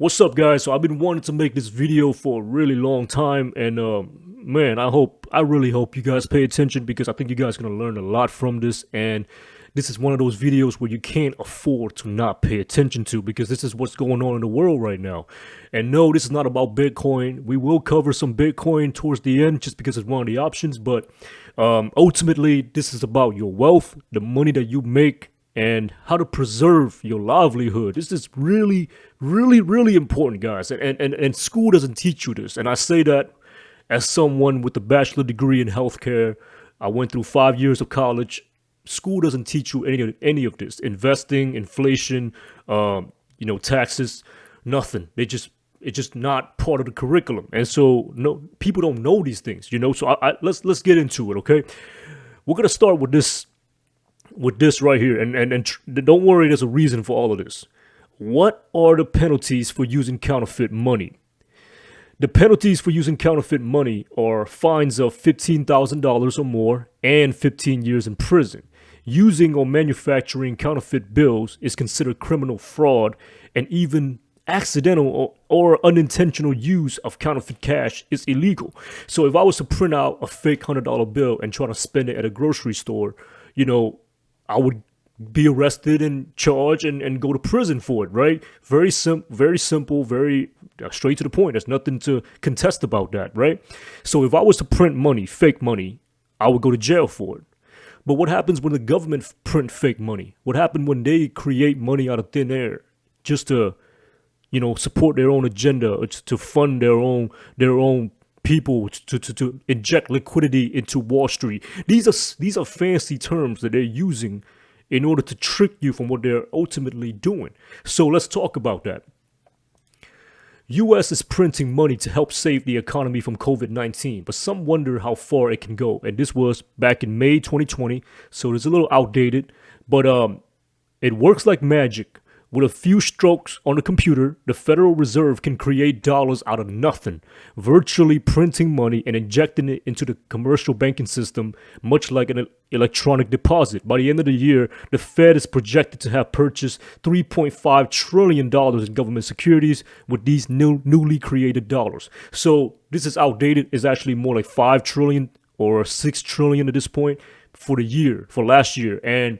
What's up, guys? So I've been wanting to make this video for a really long time, and man, I really hope you guys pay attention because I think you guys are gonna learn a lot from this. And this is one of those videos where you can't afford to not pay attention to because this is what's going on in the world right now. And no, this is not about Bitcoin. We will cover some Bitcoin towards the end just because it's one of the options, but ultimately, this is about your wealth, the money that you make, and how to preserve your livelihood. This is really, really, really important, guys. And school doesn't teach you this. And I say that as someone with a bachelor degree in healthcare. I went through 5 years of college. School doesn't teach you any of this. Investing, inflation, taxes, nothing. It's just not part of the curriculum. And so no people don't know these things, So let's get into it, okay? We're gonna start with this right here, and don't worry, there's a reason for all of this. What are the penalties for using counterfeit money? The penalties for using counterfeit money are fines of $15,000 or more and 15 years in prison. Using or manufacturing counterfeit bills is considered criminal fraud, and even accidental or unintentional use of counterfeit cash is illegal. So if I was to print out a fake $100 bill and try to spend it at a grocery store, I would be arrested and charged and go to prison for it, right? Very simple, very straight to the point. There's nothing to contest about that, right? So if I was to print money, fake money, I would go to jail for it. But what happens when the government print fake money? What happens when they create money out of thin air just to, support their own agenda, or to fund their own people, to inject liquidity into Wall Street? These are fancy terms that they're using in order to trick you from what they're ultimately doing. So let's talk about that. US is printing money to help save the economy from COVID-19, but some wonder how far it can go. And this was back in May 2020, so it's a little outdated, but it works like magic. With a few strokes on a computer, the Federal Reserve can create dollars out of nothing, virtually printing money and injecting it into the commercial banking system, much like an electronic deposit. By the end of the year, the Fed is projected to have purchased $3.5 trillion in government securities with these newly created dollars. So this is outdated. It's actually more like 5 trillion or 6 trillion at this point for last year. And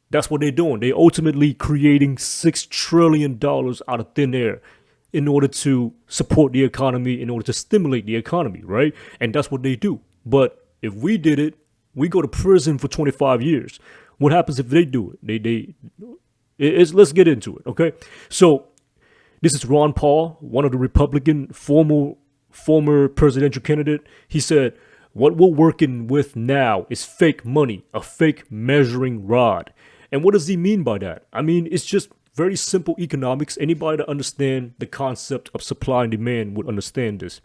that's what they're doing. They're ultimately creating $6 trillion out of thin air in order to support the economy, in order to stimulate the economy, right? And that's what they do. But if we did it, we go to prison for 25 years. What happens if they do it? Let's get into it, okay? So this is Ron Paul, one of the Republican former presidential candidate. He said, "What we're working with now is fake money, a fake measuring rod." And what does he mean by that? I mean, it's just very simple economics. Anybody that understands the concept of supply and demand would understand this.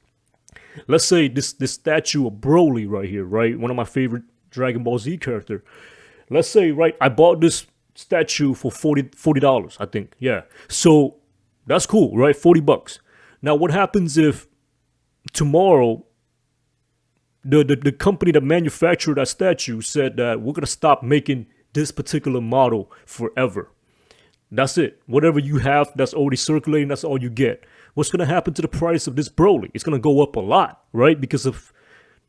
Let's say this statue of Broly right here, right? One of my favorite Dragon Ball Z character. Let's say, right, I bought this statue for $40, I think. Yeah. So that's cool, right? $40. Now, what happens if tomorrow the company that manufactured that statue said that we're going to stop making this particular model forever? That's it. Whatever you have that's already circulating, that's all you get. What's going to happen to the price of this Broly? It's going to go up a lot, right? Because of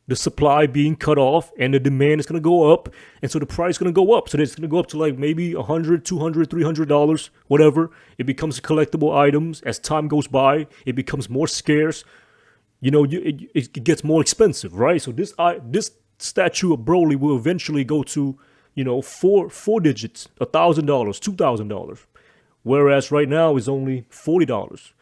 the supply being cut off and the demand is going to go up. And so the price is going to go up. So it's going to go up to like maybe $100, $200, $300, whatever. It becomes collectible items. As time goes by, it becomes more scarce. It gets more expensive, right? So this statue of Broly will eventually go to, four digits, $1,000, $2,000, whereas right now is only $40.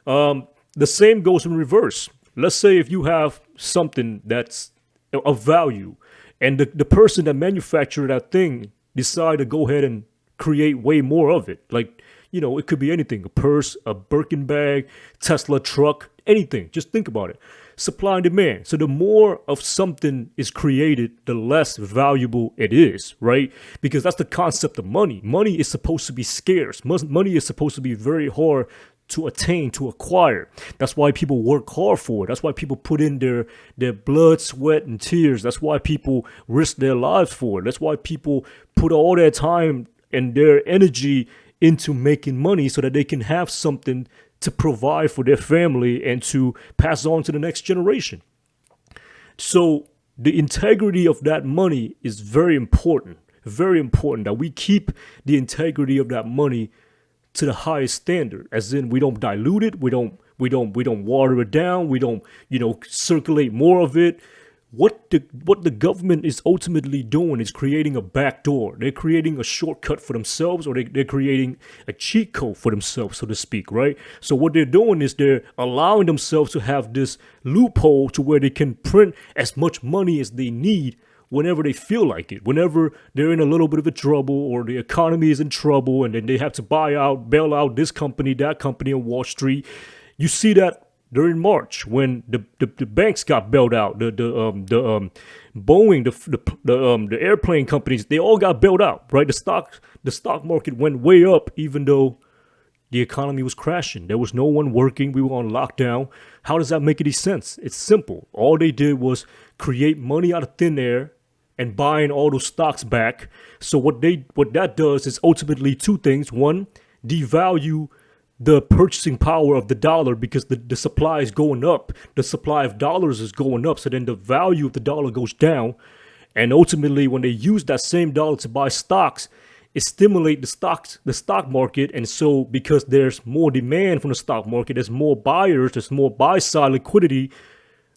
The same goes in reverse. Let's say if you have something that's of value, and the person that manufactured that thing decide to go ahead and create way more of it, like, it could be anything: a purse, a Birkin bag, Tesla truck, anything. Just think about it. Supply and demand. So the more of something is created, the less valuable it is, right? Because that's the concept of money. Money is supposed to be scarce. Money is supposed to be very hard to attain, to acquire. That's why people work hard for it. That's why people put in their blood, sweat, and tears. That's why people risk their lives for it. That's why people put all their time and their energy into making money so that they can have something to provide for their family and to pass on to the next generation. So the integrity of that money is very important. Very important that we keep the integrity of that money to the highest standard, as in we don't dilute it, we don't water it down, we don't circulate more of it. What the government is ultimately doing is creating a backdoor. They're creating a shortcut for themselves, or they're creating a cheat code for themselves, so to speak, right? So what they're doing is they're allowing themselves to have this loophole to where they can print as much money as they need whenever they feel like it, whenever they're in a little bit of a trouble or the economy is in trouble, and then they have to bail out this company, that company on Wall Street. You see that during March when the banks got bailed out, the Boeing, the airplane companies, they all got bailed out, right? The stock market went way up, even though the economy was crashing. There was no one working. We were on lockdown. How does that make any sense? It's simple. All they did was create money out of thin air and buying all those stocks back. So what that does is ultimately two things. One, devalue the purchasing power of the dollar, because the supply is going up. The supply of dollars is going up. So then the value of the dollar goes down. And ultimately, when they use that same dollar to buy stocks, it stimulates the stock market. And so because there's more demand from the stock market, there's more buyers, there's more buy side liquidity,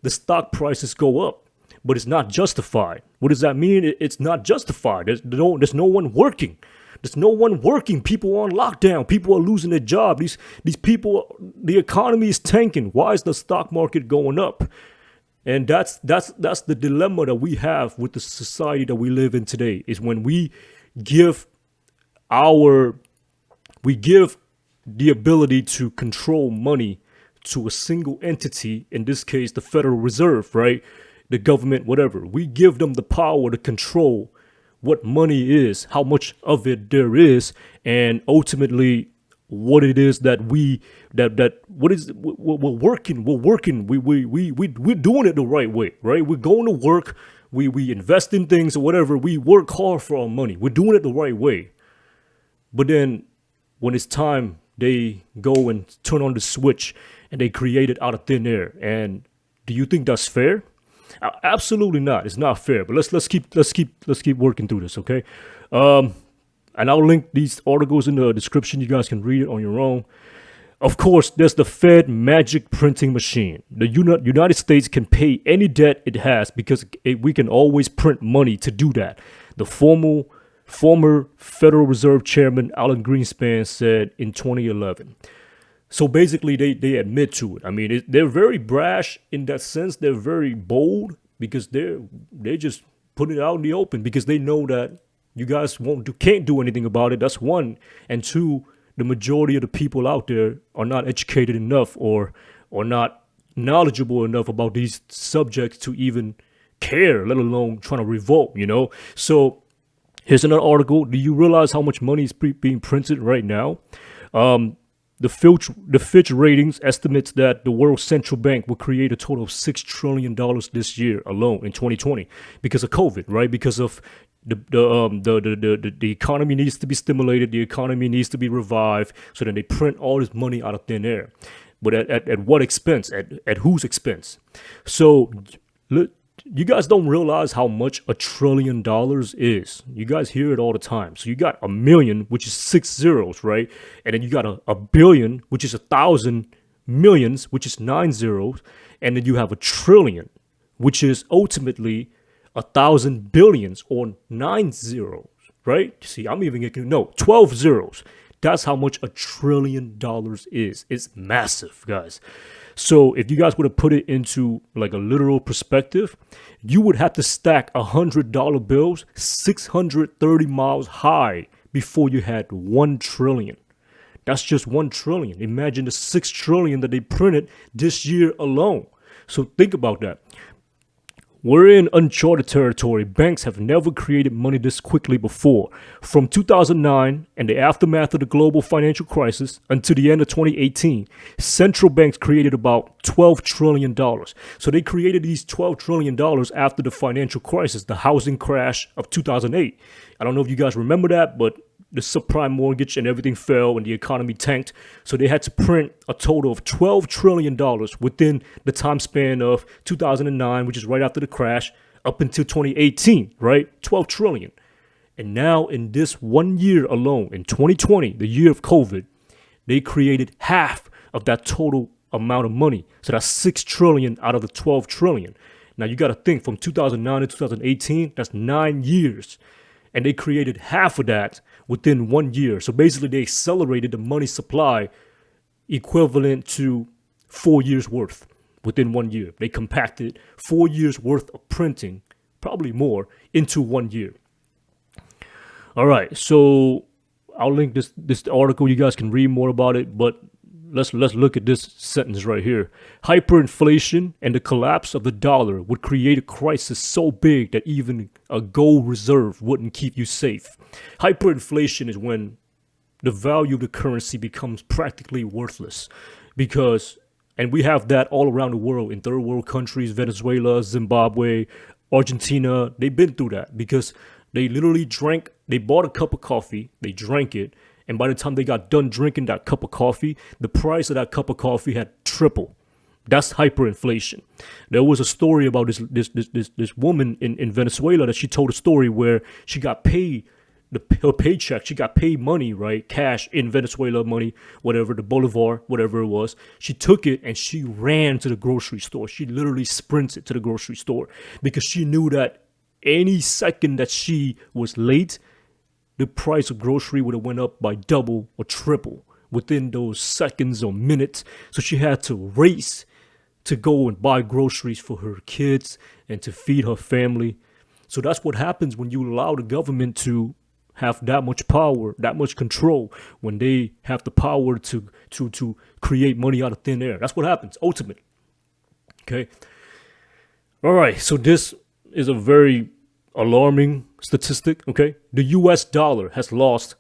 the stock prices go up. But it's not justified. What does that mean? It's not justified. There's no one working. There's no one working. People are on lockdown. People are losing their job. These people, the economy is tanking. Why is the stock market going up? And that's the dilemma that we have with the society that we live in today, is when we give the ability to control money to a single entity, in this case, the Federal Reserve, right? The government, whatever. We give them the power to control what money is, how much of it there is, and ultimately what it is that we're working. We're doing it the right way, right? We're going to work. We invest in things or whatever. We work hard for our money. We're doing it the right way. But then when it's time, they go and turn on the switch and they create it out of thin air. And do you think that's fair? Absolutely not. It's not fair. But let's keep working through this, okay? And I'll link these articles in the description. You guys can read it on your own. Of course, there's the Fed magic printing machine. The United States can pay any debt it has because we can always print money to do that. The former Federal Reserve Chairman Alan Greenspan said in 2011. So basically, they admit to it. I mean, they're very brash in that sense. They're very bold because they're just putting it out in the open because they know that you guys can't do anything about it. That's one. And two, the majority of the people out there are not educated enough or not knowledgeable enough about these subjects to even care, let alone trying to revolt, So here's another article. Do you realize how much money is being printed right now? The Fitch Ratings estimates that the world's central bank will create a total of $6 trillion this year alone in 2020 because of COVID, right? Because of the economy needs to be stimulated, the economy needs to be revived, so then they print all this money out of thin air. But at what expense? At whose expense? So you guys don't realize how much $1 trillion is. You guys hear it all the time. So you got a million, which is 6 zeros, right? And then you got a billion, which is 1,000 millions, which is 9 zeros. And then you have a trillion, which is ultimately 1,000 billions or 9 zeros, right? See, I'm even getting, 12 zeros. That's how much $1 trillion is. It's massive, guys. So if you guys were to put it into like a literal perspective, you would have to stack $100 bills 630 miles high before you had 1 trillion. That's just 1 trillion. Imagine the 6 trillion that they printed this year alone. So think about that. We're in uncharted territory. Banks have never created money this quickly before. From 2009 and the aftermath of the global financial crisis until the end of 2018, central banks created about $12 trillion. So they created these $12 trillion after the financial crisis, the housing crash of 2008. I don't know if you guys remember that, but the subprime mortgage and everything fell and the economy tanked. So they had to print a total of $12 trillion within the time span of 2009, which is right after the crash, up until 2018, right? 12 trillion. And now in this 1 year alone, in 2020, the year of COVID, they created half of that total amount of money. So that's 6 trillion out of the 12 trillion. Now you got to think from 2009 to 2018, that's 9 years. And they created half of that within 1 year. So basically they accelerated the money supply equivalent to 4 years worth within 1 year. They compacted 4 years worth of printing, probably more, into 1 year. All right, so I'll link this article. You guys can read more about it, but let's look at this sentence right here. Hyperinflation and the collapse of the dollar would create a crisis so big that even a gold reserve wouldn't keep you safe. Hyperinflation is when the value of the currency becomes practically worthless because, and we have that all around the world in third world countries, Venezuela, Zimbabwe, Argentina. They've been through that because they literally they bought a cup of coffee, they drank it, and by the time they got done drinking that cup of coffee, the price of that cup of coffee had tripled. That's hyperinflation. There was a story about this woman in Venezuela that she told a story where she got paid her paycheck. She got paid money, right? Cash in Venezuela money, whatever, the Bolivar, whatever it was. She took it and she ran to the grocery store. She literally sprinted to the grocery store because she knew that any second that she was late, the price of grocery would have went up by double or triple within those seconds or minutes. So she had to race to go and buy groceries for her kids and to feed her family. So that's what happens when you allow the government to have that much power, that much control, when they have the power to create money out of thin air. That's what happens ultimately. Okay. All right. So this is a very alarming statistic. Okay. The US dollar has lost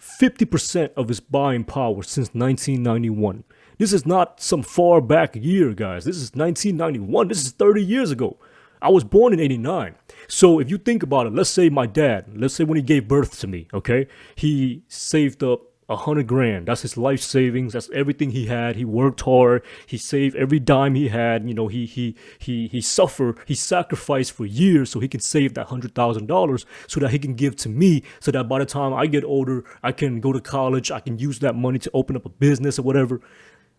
50% of its buying power since 1991. This is not some far back year, guys. This is 1991. This is 30 years ago. I was born in 89. So if you think about it, let's say my dad, let's say when he gave birth to me, okay, he saved up 100 grand. That's his life savings. That's everything he had. He worked hard. He saved every dime he had. You know, he suffered. He sacrificed for years so he can save that $100,000 so that he can give to me, so that by the time I get older, I can go to college. I can use that money to open up a business or whatever.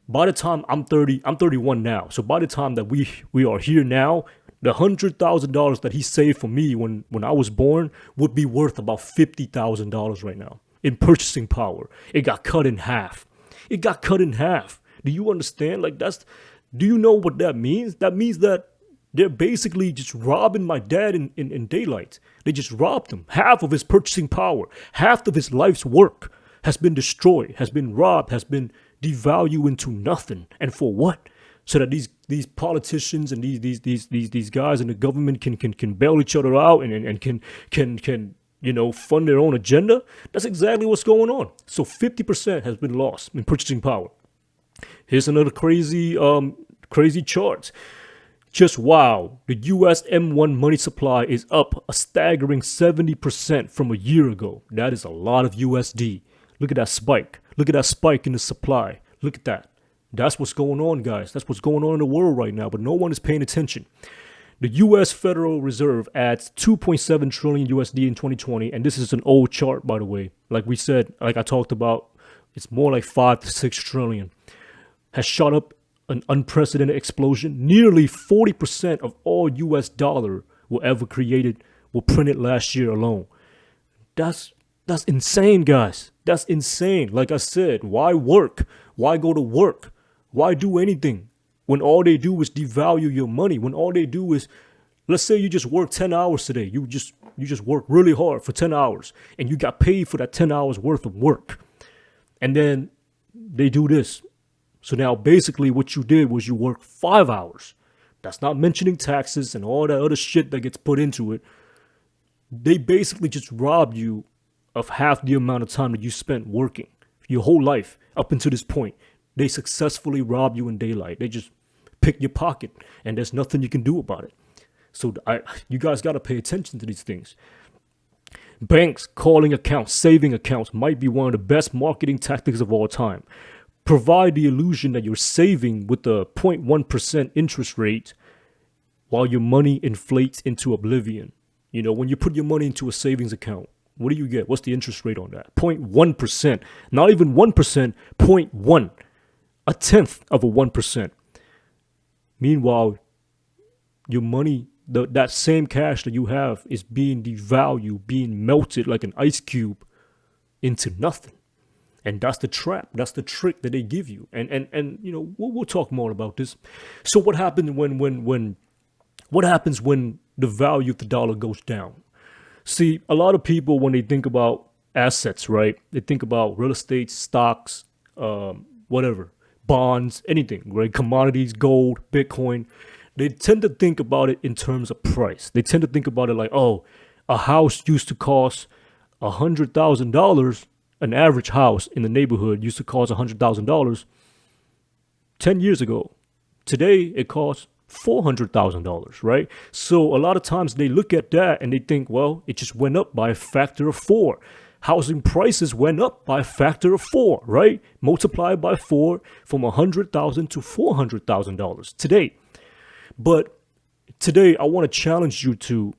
By the time I'm 30, I'm 31 now. So by the time that we are here now, the $100,000 that he saved for me when I was born would be worth about $50,000 right now in purchasing power. It got cut in half. It got cut in half. Do you understand? Like do you know what that means? That means that they're basically just robbing my dad in daylight. They just robbed him. Half of his purchasing power, half of his life's work has been destroyed, has been robbed, has been devalued into nothing. And for what? So that these politicians and these guys in the government can bail each other out and can fund their own agenda. That's exactly what's going on. So 50% has been lost in purchasing power. Here's another crazy chart. Just wow, the US M1 money supply is up a staggering 70% from a year ago. That is a lot of USD. Look at that spike. Look at that spike in the supply. Look at that. That's what's going on, guys. That's what's going on in the world right now, but no one is paying attention. The U.S. Federal Reserve adds 2.7 trillion USD in 2020, and this is an old chart, by the way. Like we said, like I talked about, it's more like 5 to 6 trillion. Has shot up an unprecedented explosion. Nearly 40% of all U.S. dollar were ever created were printed last year alone. That's insane, guys. That's insane. Like I said, why work? Why go to work? Why do anything when all they do is devalue your money? When all they do is, let's say you just work 10 hours today. You just work really hard for 10 hours and you got paid for that 10 hours worth of work. And then they do this. So now basically what you did was you worked 5 hours. That's not mentioning taxes and all that other shit that gets put into it. They basically just robbed you of half the amount of time that you spent working your whole life up until this point. They successfully rob you in daylight. They just pick your pocket and there's nothing you can do about it. So you guys got to pay attention to these things. Banks calling accounts, saving accounts might be one of the best marketing tactics of all time. Provide the illusion that you're saving with a 0.1% interest rate while your money inflates into oblivion. You know, when you put your money into a savings account, what do you get? What's the interest rate on that? 0.1%. Not even 1%, 0.1. A tenth of a 1%. Meanwhile, your money, that same cash that you have is being devalued, being melted like an ice cube into nothing. And that's the trap. That's the trick that they give you. And you know, we'll talk more about this. So what happens what happens when the value of the dollar goes down? See, a lot of people, when they think about assets, right? They think about real estate, stocks, whatever, bonds, anything, right? Commodities, gold, Bitcoin. They tend to think about it in terms of price. They tend to think about it like, oh, a house used to cost $100,000. An average house in the neighborhood used to cost $100,000 10 years ago. Today, it costs $400,000, right? So a lot of times they look at that and they think, well, it just went up by a factor of 4. Housing prices went up by a factor of 4, right? Multiplied by 4 from $100,000 to $400,000 today. But today, I want to challenge you to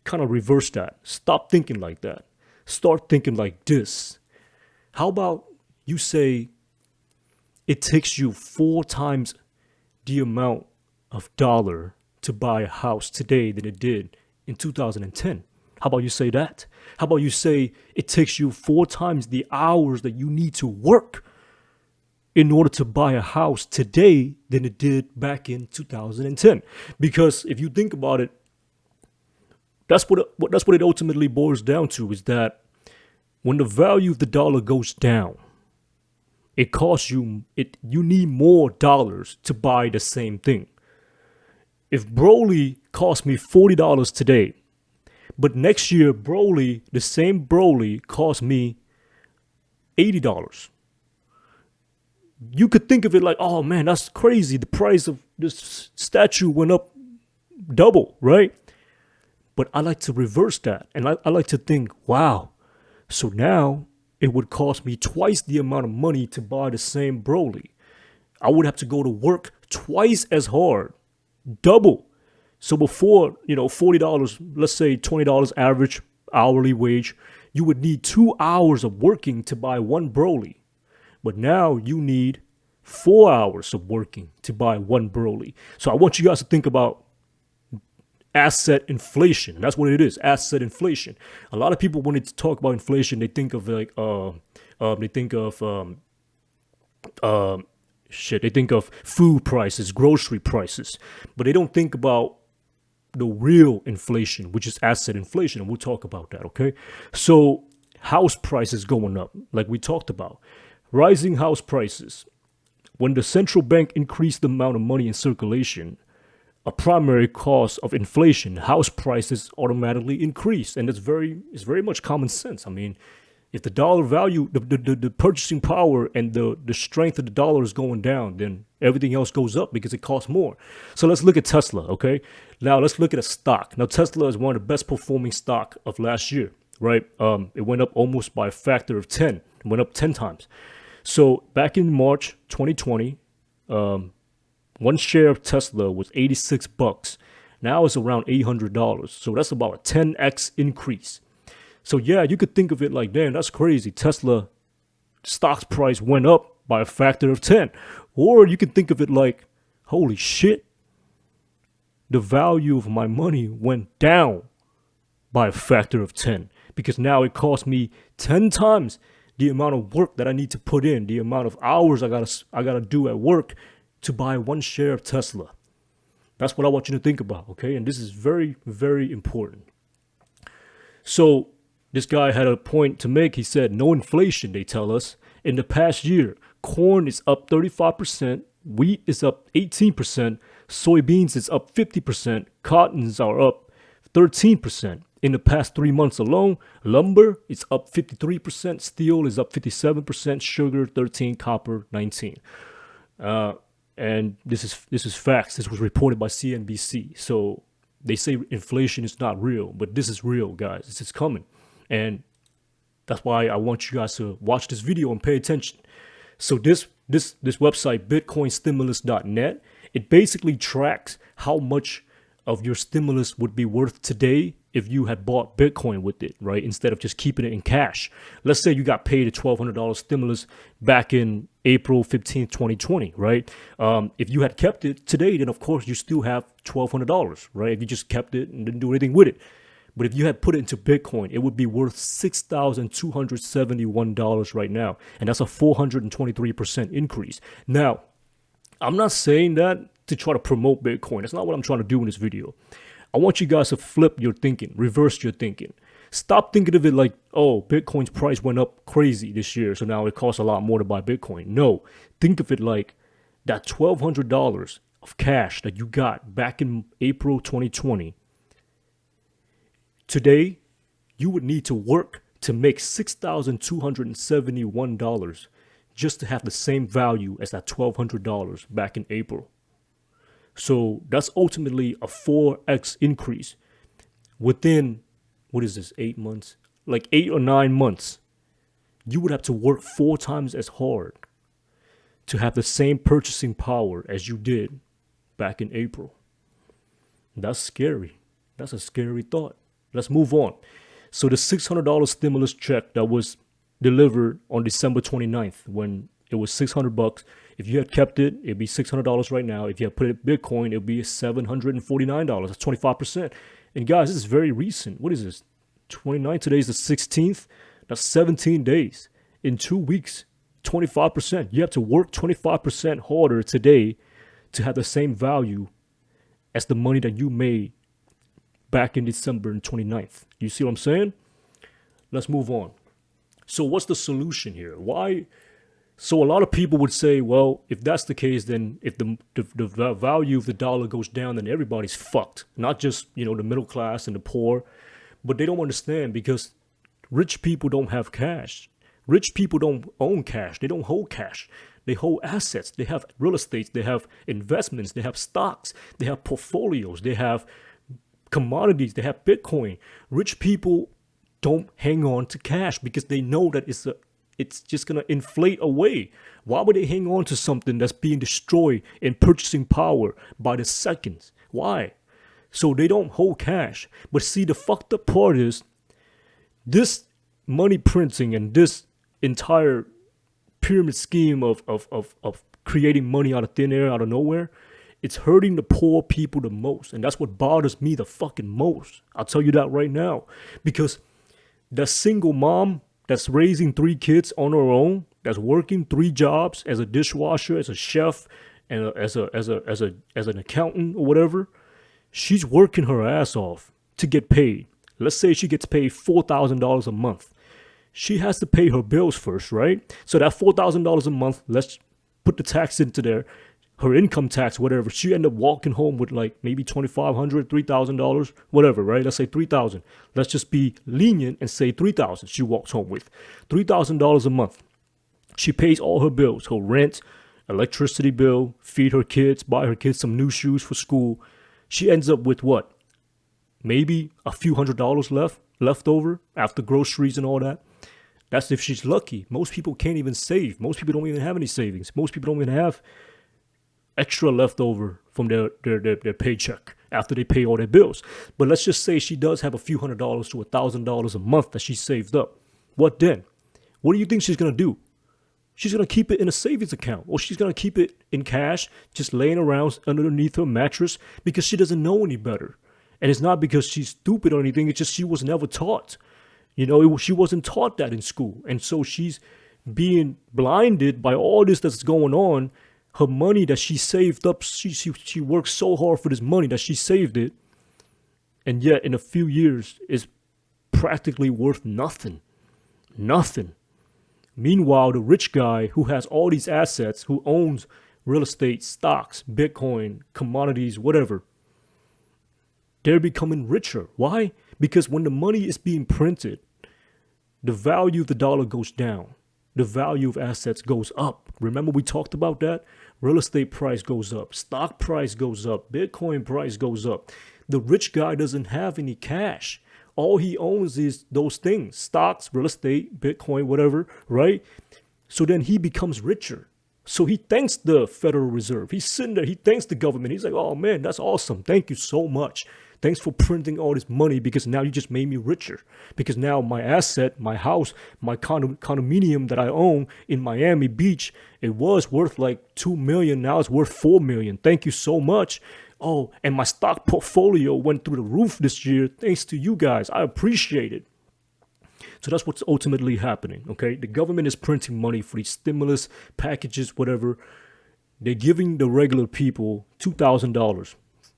kind of reverse that. Stop thinking like that. Start thinking like this. How about you say it takes you 4 times the amount of dollar to buy a house today than it did in 2010? How about you say that? How about you say it takes you 4 times the hours that you need to work in order to buy a house today than it did back in 2010? Because if you think about it, that's what it ultimately boils down to, is that when the value of the dollar goes down, it costs you need more dollars to buy the same thing. If Broly cost me $40 today, but next year the same Broly cost me $80. You could think of it like, oh man, that's crazy. The price of this statue went up double, right? But I like to reverse that. And I like to think, wow, so now it would cost me twice the amount of money to buy the same Broly. I would have to go to work twice as hard, double. So before, $40, let's say $20 average hourly wage, you would need 2 hours of working to buy one Broly. But now you need 4 hours of working to buy one Broly. So I want you guys to think about asset inflation. that's what it is, asset inflation. A lot of people, when they talk about inflation, they think of like they think of food prices, grocery prices, but they don't think about the real inflation, which is asset inflation, and we'll talk about that, okay? So house prices going up, like we talked about, rising house prices. When the central bank increased the amount of money in circulation, a primary cause of inflation, house prices automatically increase. And it's very much common sense. I mean, if the dollar value, the purchasing power and the strength of the dollar is going down, then everything else goes up because it costs more. So let's look at Tesla, okay? Now let's look at a stock. Now Tesla is one of the best performing stock of last year, right? It went up almost by a factor of 10. It went up 10 times. So back in March 2020, one share of Tesla was $86. Now it's around $800. So that's about a 10x increase. So yeah, you could think of it like, damn, that's crazy. Tesla stock price went up by a factor of 10. Or you could think of it like, holy shit, the value of my money went down by a factor of 10. Because now it costs me 10 times the amount of work that I need to put in, the amount of hours I gotta do at work to buy one share of Tesla. That's what I want you to think about, okay? And this is very, very important. So this guy had a point to make. He said, no inflation, they tell us. In the past year, corn is up 35%, wheat is up 18%, soybeans is up 50%, cottons are up 13%. In the past 3 months alone, lumber is up 53%, steel is up 57%, sugar 13%, copper 19%. And this is facts. This was reported by CNBC. So they say inflation is not real, but this is real, guys. This is coming. And that's why I want you guys to watch this video and pay attention. So this website, bitcoinstimulus.net, it basically tracks how much of your stimulus would be worth today if you had bought Bitcoin with it, right? Instead of just keeping it in cash. Let's say you got paid a $1,200 stimulus back in April 15th, 2020, right? If you had kept it today, then of course you still have $1,200, right? If you just kept it and didn't do anything with it. But if you had put it into Bitcoin, it would be worth $6,271 right now. And that's a 423% increase. Now, I'm not saying that to try to promote Bitcoin. That's not what I'm trying to do in this video. I want you guys to flip your thinking, reverse your thinking. Stop thinking of it like, oh, Bitcoin's price went up crazy this year, so now it costs a lot more to buy Bitcoin. No, think of it like that $1,200 of cash that you got back in April 2020. Today, you would need to work to make $6,271 just to have the same value as that $1,200 back in April. So that's ultimately a 4x increase within, what is this, 8 months? Like 8 or 9 months. You would have to work 4 times as hard to have the same purchasing power as you did back in April. That's scary. That's a scary thought. Let's move on. So the $600 stimulus check that was delivered on December 29th, when it was $600, if you had kept it, it'd be $600 right now. If you had put it in Bitcoin, it'd be $749. That's 25%. And guys, this is very recent. What is this? 29, today's the 16th. That's 17 days. In 2 weeks, 25%. You have to work 25% harder today to have the same value as the money that you made back in December 29th. You see what I'm saying? Let's move on. So what's the solution here? Why? So a lot of people would say, well, if that's the case, then if the value of the dollar goes down, then everybody's fucked. Not just, the middle class and the poor, but they don't understand because rich people don't have cash. Rich people don't own cash. They don't hold cash. They hold assets. They have real estate. They have investments. They have stocks. They have portfolios. They have commodities. They have Bitcoin. Rich people don't hang on to cash because they know that it's just going to inflate away. Why would they hang on to something that's being destroyed in purchasing power by the seconds? Why? So they don't hold cash. But see, the fucked up part is this money printing and this entire pyramid scheme of creating money out of thin air, out of nowhere, it's hurting the poor people the most. And that's what bothers me the fucking most. I'll tell you that right now. Because that single mom that's raising 3 kids on her own, that's working 3 jobs as a dishwasher, as a chef, and as an accountant or whatever, she's working her ass off to get paid. Let's say she gets paid $4,000 a month. She has to pay her bills first, right? So that $4,000 a month, let's put the tax into there, her income tax, whatever. She ended up walking home with like maybe $2,500, $3,000, whatever, right? Let's say $3,000. Let's just be lenient and say $3,000 she walks home with. $3,000 a month. She pays all her bills, her rent, electricity bill, feed her kids, buy her kids some new shoes for school. She ends up with what? Maybe a few $100s left over after groceries and all that. That's if she's lucky. Most people can't even save. Most people don't even have any savings. Most people don't even have extra left over from their paycheck after they pay all their bills. But let's just say she does have a few $100s to $1,000 a month that she saved up. What then? What do you think she's going to do? She's going to keep it in a savings account, or she's going to keep it in cash, just laying around underneath her mattress because she doesn't know any better. And it's not because she's stupid or anything. It's just she was never taught. She wasn't taught that in school. And so she's being blinded by all this that's going on. Her money that she saved up, she worked so hard for this money that she saved it. And yet in a few years, it's practically worth nothing. Nothing. Meanwhile, the rich guy who has all these assets, who owns real estate, stocks, Bitcoin, commodities, whatever, they're becoming richer. Why? Because when the money is being printed, the value of the dollar goes down. The value of assets goes up. Remember we talked about that? Real estate price goes up. Stock price goes up. Bitcoin price goes up. The rich guy doesn't have any cash. All he owns is those things: stocks, real estate, Bitcoin, whatever, right? So then he becomes richer. So he thanks the Federal Reserve. He's sitting there, he thanks the government. He's like, oh man, that's awesome. Thank you so much. Thanks for printing all this money, because now you just made me richer. Because now my asset, my house, my condominium that I own in Miami Beach, it was worth like 2 million. Now it's worth 4 million. Thank you so much. Oh, and my stock portfolio went through the roof this year thanks to you guys. I appreciate it. So that's what's ultimately happening, okay? The government is printing money for these stimulus packages, whatever. They're giving the regular people $2,000,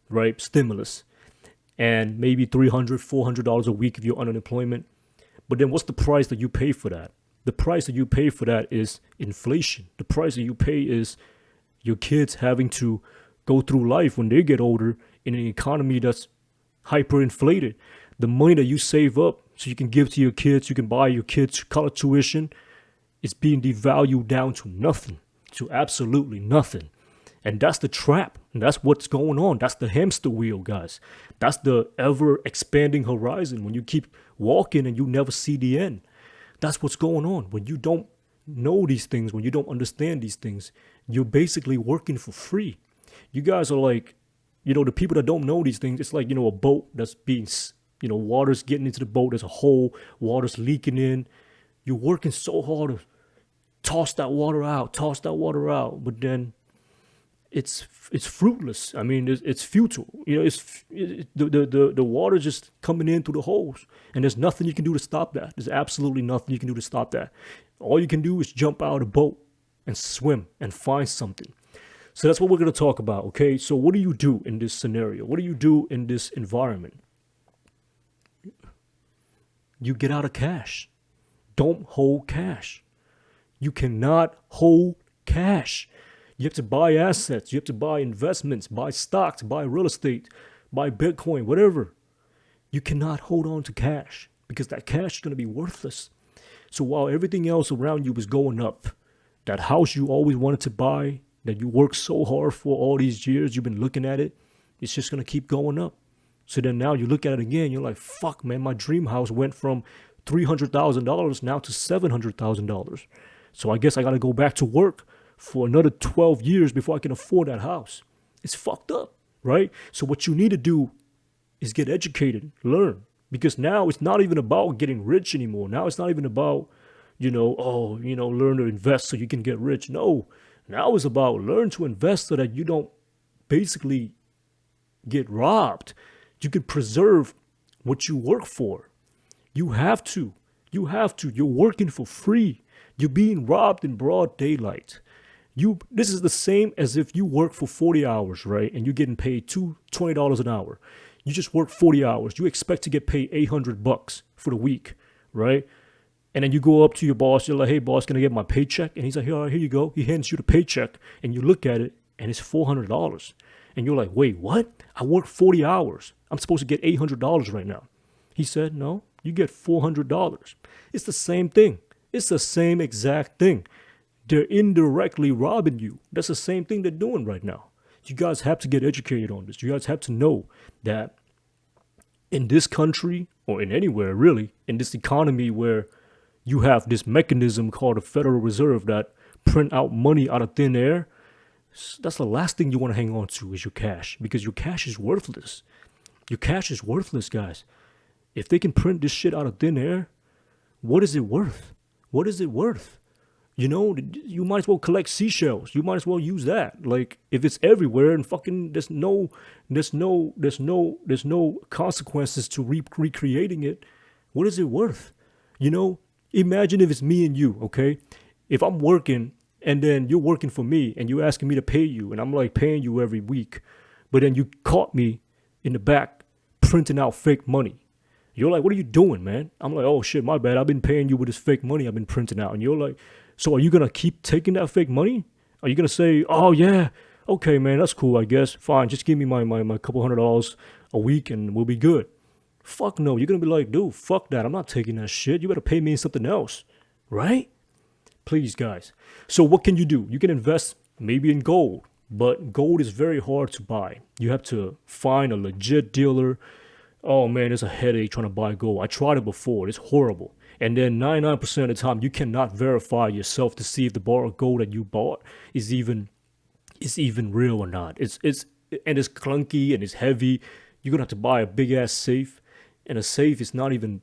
right? Stimulus. And maybe $300, $400 a week if you're on unemployment. But then what's the price that you pay for that? The price that you pay for that is inflation. The price that you pay is your kids having to go through life when they get older in an economy that's hyperinflated. The money that you save up so you can give to your kids, you can buy your kids college tuition, is being devalued down to nothing, to absolutely nothing. And that's the trap. And that's what's going on. That's the hamster wheel, guys. That's the ever expanding horizon when you keep walking and you never see the end. That's what's going on. When you don't know these things, when you don't understand these things, you're basically working for free. You guys are like, the people that don't know these things, it's like, a boat that's being, water's getting into the boat. There's a hole, water's leaking in. You're working so hard to toss that water out. But then it's fruitless. I mean, it's futile. The water just coming in through the holes, and there's nothing you can do to stop that. There's absolutely nothing you can do to stop that. All you can do is jump out of the boat and swim and find something. So that's what we're going to talk about, okay? So what do you do in this scenario? What do you do in this environment? You get out of cash. Don't hold cash. You cannot hold cash. You have to buy assets. You have to buy investments, buy stocks, buy real estate, buy Bitcoin, whatever. You cannot hold on to cash because that cash is going to be worthless. So while everything else around you is going up, that house you always wanted to buy, that you worked so hard for all these years, you've been looking at it, it's just going to keep going up. So then now you look at it again, you're like, fuck, man, my dream house went from $300,000 now to $700,000. So I guess I got to go back to work for another 12 years before I can afford that house. It's fucked up, right? So what you need to do is get educated, learn. Because now it's not even about getting rich anymore. Now it's not even about, learn to invest so you can get rich. No, now it's about learn to invest so that you don't basically get robbed. You can preserve what you work for. You have to. You're working for free. You're being robbed in broad daylight. This is the same as if you work for 40 hours, right? And you're getting paid $20 an hour. You just work 40 hours. You expect to get paid $800 for the week, right? And then you go up to your boss. You're like, hey, boss, can I get my paycheck? And he's like, here you go. He hands you the paycheck. And you look at it, and it's $400. And you're like, wait, what? I worked 40 hours. I'm supposed to get $800 right now. He said, no, you get $400. It's the same thing. It's the same exact thing. They're indirectly robbing you. That's the same thing they're doing right now. You guys have to get educated on this. You guys have to know that in this country, or in anywhere really, in this economy where you have this mechanism called the Federal Reserve that print out money out of thin air, that's the last thing you want to hang on to is your cash, because your cash is worthless. Your cash is worthless, guys. If they can print this shit out of thin air, what is it worth? What is it worth? You might as well collect seashells. You might as well use that. Like, if it's everywhere and fucking there's no consequences to recreating it, what is it worth? Imagine if it's me and you, okay? If I'm working and then you're working for me and you're asking me to pay you, and I'm like paying you every week, but then you caught me in the back printing out fake money. You're like, what are you doing, man? I'm like, oh shit, my bad. I've been paying you with this fake money I've been printing out. And you're like, so are you going to keep taking that fake money? Are you going to say, oh yeah, okay, man, that's cool, I guess. Fine, just give me my couple $100 a week and we'll be good. Fuck no, you're going to be like, dude, fuck that. I'm not taking that shit. You better pay me in something else, right? Please, guys. So what can you do? You can invest maybe in gold, but gold is very hard to buy. You have to find a legit dealer. Oh man, it's a headache trying to buy gold. I tried it before. It's horrible. And then 99% of the time, you cannot verify yourself to see if the bar of gold that you bought is even real or not. It's clunky and it's heavy. You're gonna have to buy a big ass safe, and a safe is not even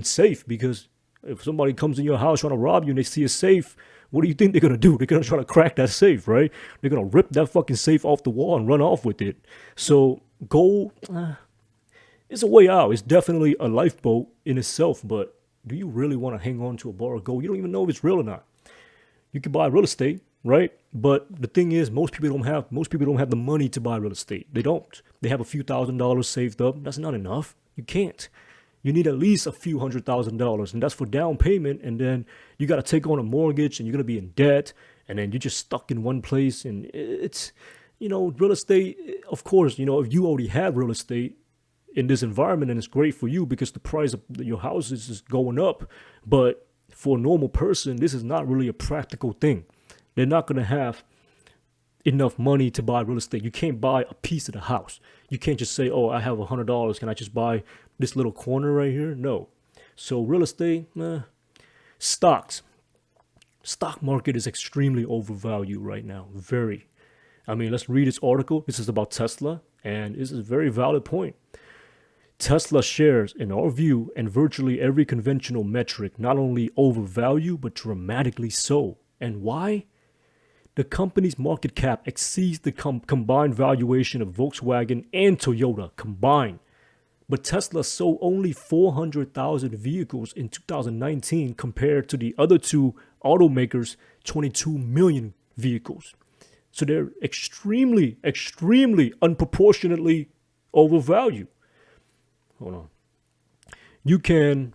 safe because if somebody comes in your house trying to rob you and they see a safe, what do you think they're gonna do? They're gonna try to crack that safe, right? They're gonna rip that fucking safe off the wall and run off with it. So gold, it's a way out. It's definitely a lifeboat in itself, but do you really want to hang on to a bar of gold? You don't even know if it's real or not. You can buy real estate, right? But the thing is, most people don't have the money to buy real estate. They don't. They have a few $1,000s saved up. That's not enough. You can't. You need at least a few $100,000, and that's for down payment. And then you got to take on a mortgage, and you're gonna be in debt, and then you're just stuck in one place. And it's, real estate. Of course, if you already have real estate in this environment, and it's great for you because the price of your house is just going up. But for a normal person, this is not really a practical thing. They're not going to have enough money to buy real estate. You can't buy a piece of the house. You can't just say, oh, I have $100. Can I just buy this little corner right here? No. So real estate, stocks. Stock market is extremely overvalued right now. Very. I mean, let's read this article. This is about Tesla, and this is a very valid point. Tesla shares, in our view, and virtually every conventional metric, not only overvalue, but dramatically so. And why? The company's market cap exceeds the combined valuation of Volkswagen and Toyota combined. But Tesla sold only 400,000 vehicles in 2019 compared to the other two automakers' 22 million vehicles. So they're extremely, extremely unproportionately overvalued. Hold on.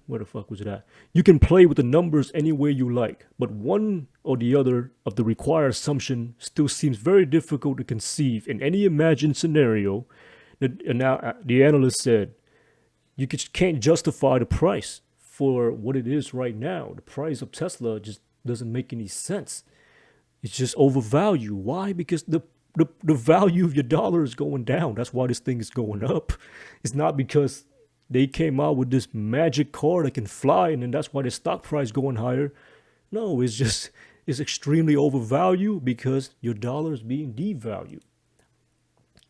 Where the fuck was it at? You can play with the numbers any way you like, but one or the other of the required assumption still seems very difficult to conceive in any imagined scenario. Now, the analyst said, can't justify the price for what it is right now. The price of Tesla just doesn't make any sense. It's just overvalued. Why? Because the value of your dollar is going down. That's why this thing is going up. It's not because they came out with this magic car that can fly and then that's why the stock price going higher. No, it's extremely overvalued because your dollar is being devalued.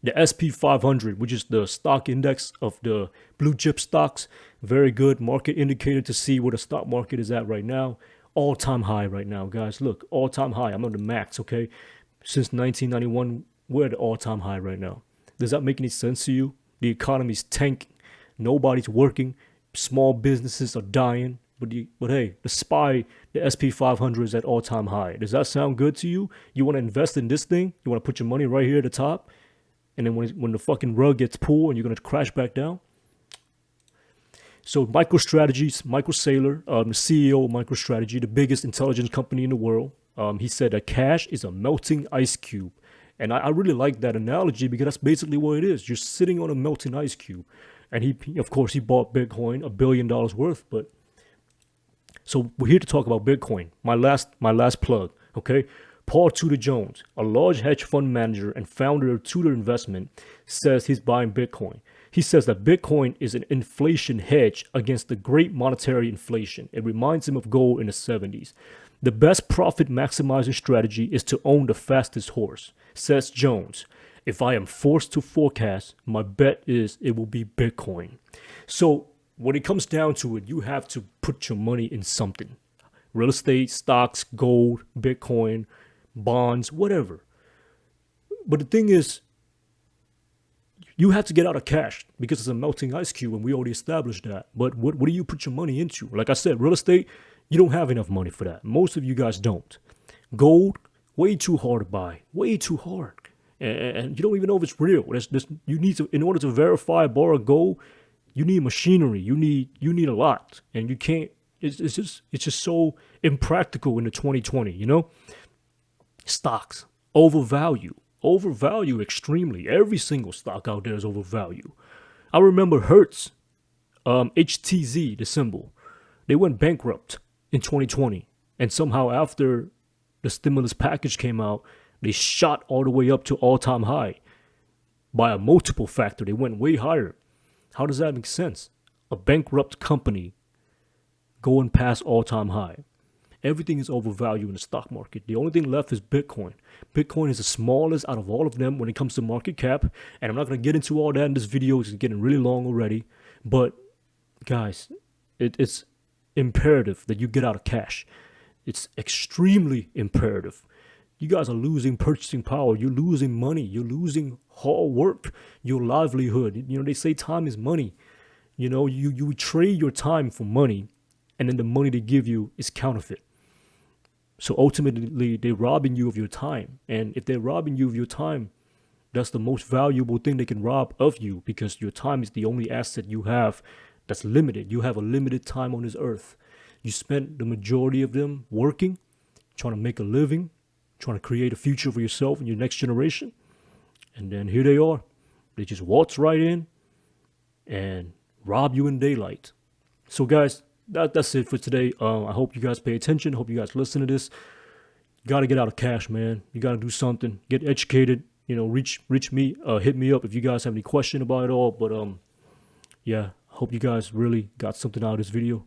The SP 500, which is the stock index of the blue chip stocks, very good market indicator to see where the stock market is at right now. All-time high right now, guys. Look, all-time high. I'm on the max, okay? Since 1991, we're at the all-time high right now. Does that make any sense to you? The economy's tanking. Nobody's working. Small businesses are dying. But hey, the SP 500 is at all-time high. Does that sound good to you? You want to invest in this thing? You want to put your money right here at the top? And then when the fucking rug gets pulled and you're going to crash back down? So MicroStrategy, Michael Saylor, the CEO of MicroStrategy, the biggest intelligence company in the world, he said that cash is a melting ice cube. And I really like that analogy because that's basically what it is. You're sitting on a melting ice cube. And he bought Bitcoin, $1 billion worth. But so we're here to talk about Bitcoin. My last plug, okay? Paul Tudor Jones, a large hedge fund manager and founder of Tudor Investment, says he's buying Bitcoin. He says that Bitcoin is an inflation hedge against the great monetary inflation. It reminds him of gold in the 70s. The best profit maximizing strategy is to own the fastest horse, says Jones. If I am forced to forecast, my bet is it will be Bitcoin. So when it comes down to it, you have to put your money in something. Real estate, stocks, gold, Bitcoin, bonds, whatever. But the thing is, you have to get out of cash because it's a melting ice cube and we already established that. But what do you put your money into? Like I said, real estate, you don't have enough money for that. Most of you guys don't. Gold, way too hard to buy. Way too hard. And you don't even know if it's real. You need to, in order to verify a bar of gold, you need machinery. You need a lot. And you can't, it's just so impractical in the 2020, you know? Stocks, overvalue extremely. Every single stock out there is overvalued. I remember Hertz, HTZ, the symbol. They went bankrupt in 2020. And somehow after the stimulus package came out, they shot all the way up to all-time high. By a multiple factor, they went way higher. How does that make sense? A bankrupt company going past all-time high. Everything is overvalued in the stock market. The only thing left is Bitcoin. Bitcoin is the smallest out of all of them when it comes to market cap. And I'm not going to get into all that in this video. It's getting really long already. But guys, it's imperative that you get out of cash. It's extremely imperative. You guys are losing purchasing power. You're losing money. You're losing hard work, your livelihood. You know, they say time is money. You know, you trade your time for money, and then the money they give you is counterfeit. So ultimately, they're robbing you of your time. And if they're robbing you of your time, that's the most valuable thing they can rob of you, because your time is the only asset you have that's limited. You have a limited time on this earth. You spent the majority of them working, trying to make a living, trying to create a future for yourself and your next generation. And then here they are. They just waltz right in and rob you in daylight. So guys, that's it for today. I hope you guys pay attention. Hope you guys listen to this. You got to get out of cash, man. You got to do something. Get educated. You know, reach me. Hit me up if you guys have any question about it all. But yeah, hope you guys really got something out of this video.